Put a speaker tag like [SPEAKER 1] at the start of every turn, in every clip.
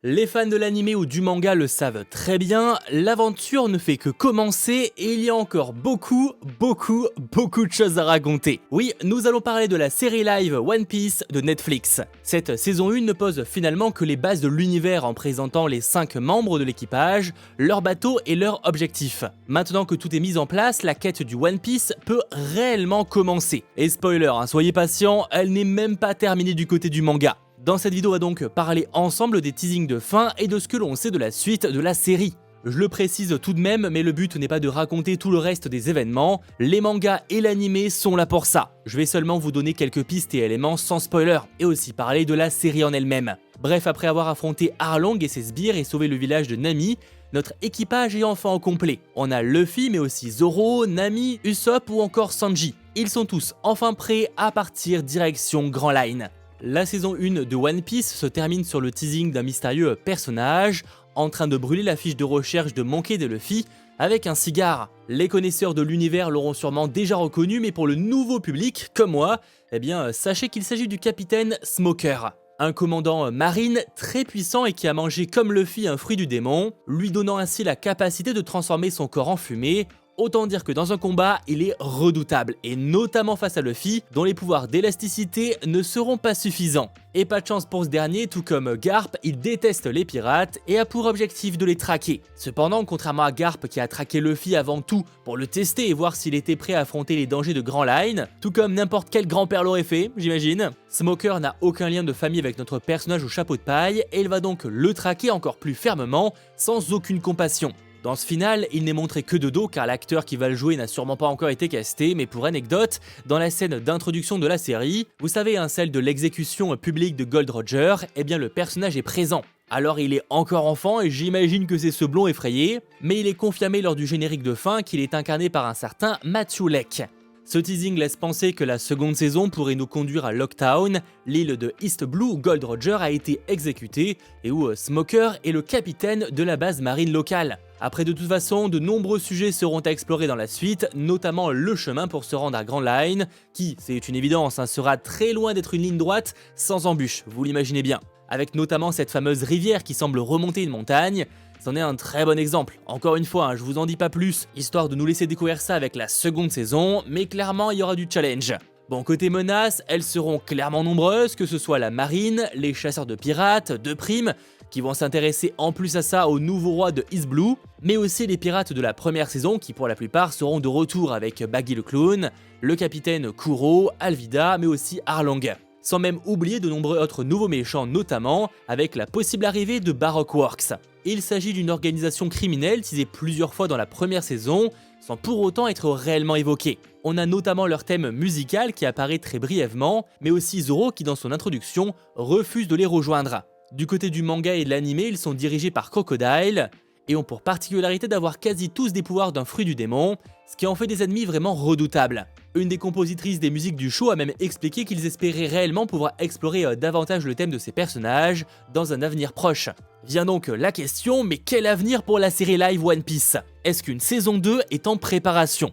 [SPEAKER 1] Les fans de l'anime ou du manga le savent très bien, l'aventure ne fait que commencer et il y a encore beaucoup de choses à raconter. Oui, nous allons parler de la série live One Piece de Netflix. Cette saison 1 ne pose finalement que les bases de l'univers en présentant les 5 membres de l'équipage, leur bateau et leurs objectifs. Maintenant que tout est mis en place, la quête du One Piece peut réellement commencer. Et spoiler, soyez patients, elle n'est même pas terminée du côté du manga. Dans cette vidéo, on va donc parler ensemble des teasings de fin et de ce que l'on sait de la suite de la série. Je le précise tout de même, mais le but n'est pas de raconter tout le reste des événements, les mangas et l'anime sont là pour ça. Je vais seulement vous donner quelques pistes et éléments sans spoiler, et aussi parler de la série en elle-même. Bref, après avoir affronté Arlong et ses sbires et sauvé le village de Nami, notre équipage est enfin au complet. On a Luffy, mais aussi Zoro, Nami, Usopp ou encore Sanji. Ils sont tous enfin prêts à partir direction Grand Line. La saison 1 de One Piece se termine sur le teasing d'un mystérieux personnage en train de brûler la fiche de recherche de Monkey D. Luffy avec un cigare. Les connaisseurs de l'univers l'auront sûrement déjà reconnu, mais pour le nouveau public, comme moi, sachez qu'il s'agit du capitaine Smoker. Un commandant marine très puissant et qui a mangé comme Luffy un fruit du démon, lui donnant ainsi la capacité de transformer son corps en fumée. Autant dire que dans un combat, il est redoutable, et notamment face à Luffy, dont les pouvoirs d'élasticité ne seront pas suffisants. Et pas de chance pour ce dernier, tout comme Garp, il déteste les pirates et a pour objectif de les traquer. Cependant, contrairement à Garp qui a traqué Luffy avant tout pour le tester et voir s'il était prêt à affronter les dangers de Grand Line, tout comme n'importe quel grand-père l'aurait fait, j'imagine, Smoker n'a aucun lien de famille avec notre personnage au chapeau de paille, et il va donc le traquer encore plus fermement, sans aucune compassion. Dans ce final, il n'est montré que de dos car l'acteur qui va le jouer n'a sûrement pas encore été casté, mais pour anecdote, dans la scène d'introduction de la série, vous savez, celle de l'exécution publique de Gold Roger, le personnage est présent. Alors il est encore enfant et j'imagine que c'est ce blond effrayé, mais il est confirmé lors du générique de fin qu'il est incarné par un certain Matthew Lake. Ce teasing laisse penser que la seconde saison pourrait nous conduire à Locktown, l'île de East Blue où Gold Roger a été exécuté et où Smoker est le capitaine de la base marine locale. Après, de toute façon, de nombreux sujets seront à explorer dans la suite, notamment le chemin pour se rendre à Grand Line, qui, c'est une évidence, sera très loin d'être une ligne droite sans embûche, vous l'imaginez bien. Avec notamment cette fameuse rivière qui semble remonter une montagne, c'en est un très bon exemple. Encore une fois, je vous en dis pas plus, histoire de nous laisser découvrir ça avec la seconde saison, mais clairement il y aura du challenge. Bon, côté menaces, elles seront clairement nombreuses, que ce soit la marine, les chasseurs de pirates, de primes, qui vont s'intéresser en plus à ça au nouveau roi de East Blue, mais aussi les pirates de la première saison qui pour la plupart seront de retour avec Baggy le Clown, le capitaine Kuro, Alvida, mais aussi Arlong. Sans même oublier de nombreux autres nouveaux méchants, notamment avec la possible arrivée de Baroque Works. Il s'agit d'une organisation criminelle teasée plusieurs fois dans la première saison, sans pour autant être réellement évoquée. On a notamment leur thème musical qui apparaît très brièvement, mais aussi Zoro qui dans son introduction refuse de les rejoindre. Du côté du manga et de l'anime, ils sont dirigés par Crocodile, et ont pour particularité d'avoir quasi tous des pouvoirs d'un fruit du démon, ce qui en fait des ennemis vraiment redoutables. Une des compositrices des musiques du show a même expliqué qu'ils espéraient réellement pouvoir explorer davantage le thème de ces personnages dans un avenir proche. Vient donc la question, mais quel avenir pour la série live One Piece? Est-ce qu'une saison 2 est en préparation?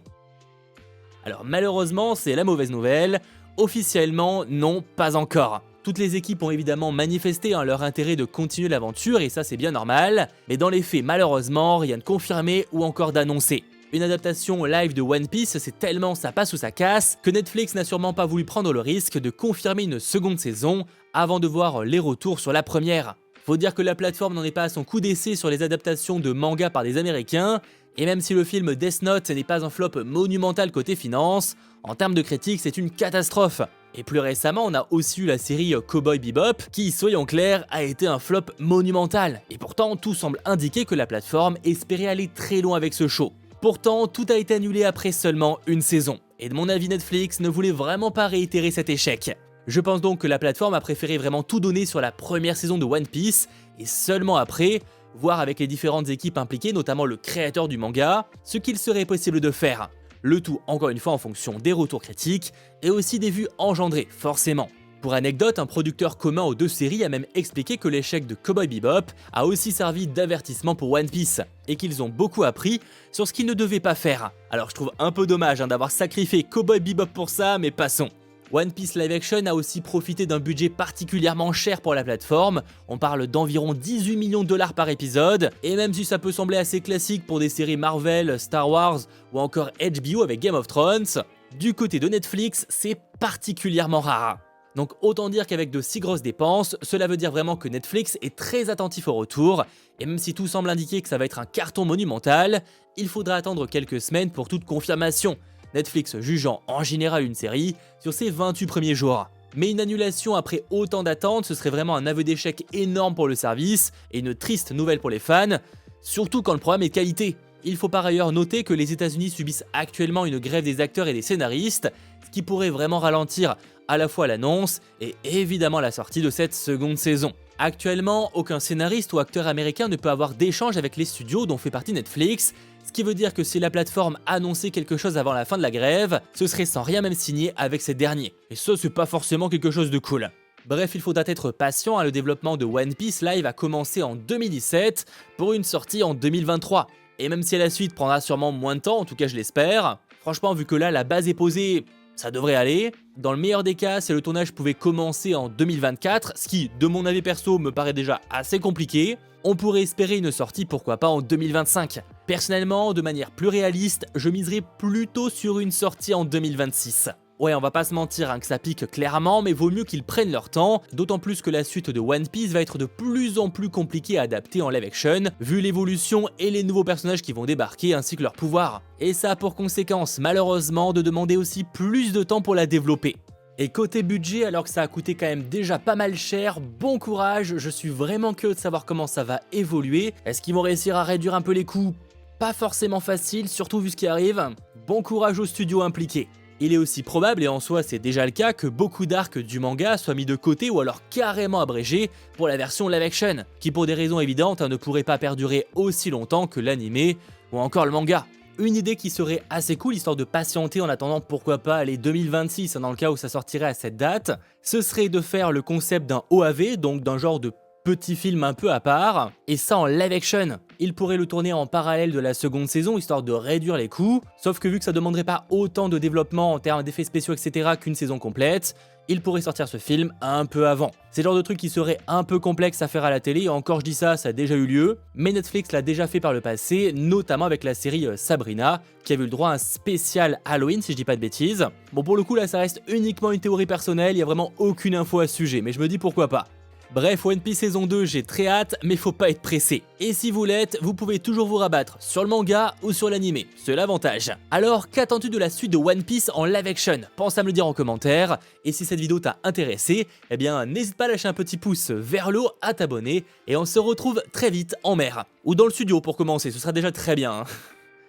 [SPEAKER 1] Alors malheureusement, c'est la mauvaise nouvelle, officiellement non, pas encore. Toutes les équipes ont évidemment manifesté leur intérêt de continuer l'aventure et ça c'est bien normal, mais dans les faits malheureusement rien de confirmé ou encore d'annoncé. Une adaptation live de One Piece, c'est tellement ça passe ou ça casse que Netflix n'a sûrement pas voulu prendre le risque de confirmer une seconde saison avant de voir les retours sur la première. Faut dire que la plateforme n'en est pas à son coup d'essai sur les adaptations de manga par des Américains, et même si le film Death Note n'est pas un flop monumental côté finance, en termes de critique c'est une catastrophe. Et plus récemment, on a aussi eu la série Cowboy Bebop, qui, soyons clairs, a été un flop monumental. Et pourtant, tout semble indiquer que la plateforme espérait aller très loin avec ce show. Pourtant, tout a été annulé après seulement une saison. Et de mon avis, Netflix ne voulait vraiment pas réitérer cet échec. Je pense donc que la plateforme a préféré vraiment tout donner sur la première saison de One Piece, et seulement après, voir avec les différentes équipes impliquées, notamment le créateur du manga, ce qu'il serait possible de faire. Le tout, encore une fois, en fonction des retours critiques et aussi des vues engendrées, forcément. Pour anecdote, un producteur commun aux deux séries a même expliqué que l'échec de Cowboy Bebop a aussi servi d'avertissement pour One Piece, et qu'ils ont beaucoup appris sur ce qu'ils ne devaient pas faire. Alors je trouve un peu dommage d'avoir sacrifié Cowboy Bebop pour ça, mais passons. One Piece Live Action a aussi profité d'un budget particulièrement cher pour la plateforme, on parle d'environ 18 millions de dollars par épisode, et même si ça peut sembler assez classique pour des séries Marvel, Star Wars ou encore HBO avec Game of Thrones, du côté de Netflix, c'est particulièrement rare. Donc autant dire qu'avec de si grosses dépenses, cela veut dire vraiment que Netflix est très attentif au retour, et même si tout semble indiquer que ça va être un carton monumental, il faudra attendre quelques semaines pour toute confirmation. Netflix jugeant en général une série sur ses 28 premiers jours. Mais une annulation après autant d'attentes, ce serait vraiment un aveu d'échec énorme pour le service et une triste nouvelle pour les fans, surtout quand le programme est de qualité. Il faut par ailleurs noter que les États-Unis subissent actuellement une grève des acteurs et des scénaristes, ce qui pourrait vraiment ralentir à la fois l'annonce et évidemment la sortie de cette seconde saison. Actuellement, aucun scénariste ou acteur américain ne peut avoir d'échange avec les studios dont fait partie Netflix, ce qui veut dire que si la plateforme annonçait quelque chose avant la fin de la grève, ce serait sans rien même signer avec ces derniers. Et ça, c'est pas forcément quelque chose de cool. Bref, il faudra être patient, le développement de One Piece Live a commencé en 2017 pour une sortie en 2023. Et même si la suite prendra sûrement moins de temps, en tout cas je l'espère, franchement vu que là la base est posée, ça devrait aller. Dans le meilleur des cas, si le tournage pouvait commencer en 2024, ce qui, de mon avis perso, me paraît déjà assez compliqué, on pourrait espérer une sortie pourquoi pas en 2025. Personnellement, de manière plus réaliste, je miserais plutôt sur une sortie en 2026. Ouais, on va pas se mentir que ça pique clairement, mais vaut mieux qu'ils prennent leur temps, d'autant plus que la suite de One Piece va être de plus en plus compliquée à adapter en live action, vu l'évolution et les nouveaux personnages qui vont débarquer ainsi que leurs pouvoirs. Et ça a pour conséquence, malheureusement, de demander aussi plus de temps pour la développer. Et côté budget, alors que ça a coûté quand même déjà pas mal cher, bon courage, je suis vraiment curieux de savoir comment ça va évoluer. Est-ce qu'ils vont réussir à réduire un peu les coûts? Pas forcément facile, surtout vu ce qui arrive. Bon courage aux studios impliqués. Il est aussi probable, et en soi c'est déjà le cas, que beaucoup d'arcs du manga soient mis de côté ou alors carrément abrégés pour la version live action, qui pour des raisons évidentes ne pourrait pas perdurer aussi longtemps que l'anime ou encore le manga. Une idée qui serait assez cool, histoire de patienter en attendant pourquoi pas les 2026 dans le cas où ça sortirait à cette date, ce serait de faire le concept d'un OAV, donc d'un genre de petit film un peu à part, et ça en live action. Il pourrait le tourner en parallèle de la seconde saison, histoire de réduire les coûts, sauf que vu que ça demanderait pas autant de développement en termes d'effets spéciaux etc qu'une saison complète, il pourrait sortir ce film un peu avant. C'est le genre de truc qui serait un peu complexe à faire à la télé, et encore je dis ça, ça a déjà eu lieu, mais Netflix l'a déjà fait par le passé, notamment avec la série Sabrina, qui a eu le droit à un spécial Halloween si je dis pas de bêtises. Bon pour le coup là ça reste uniquement une théorie personnelle, il y a vraiment aucune info à ce sujet, mais je me dis pourquoi pas. Bref, One Piece saison 2, j'ai très hâte, mais faut pas être pressé. Et si vous l'êtes, vous pouvez toujours vous rabattre sur le manga ou sur l'anime, c'est l'avantage. Alors, qu'attends-tu de la suite de One Piece en live action? Pense à me le dire en commentaire, et si cette vidéo t'a intéressé, eh bien n'hésite pas à lâcher un petit pouce vers le haut, à t'abonner, et on se retrouve très vite en mer. Ou dans le studio pour commencer, ce sera déjà très bien.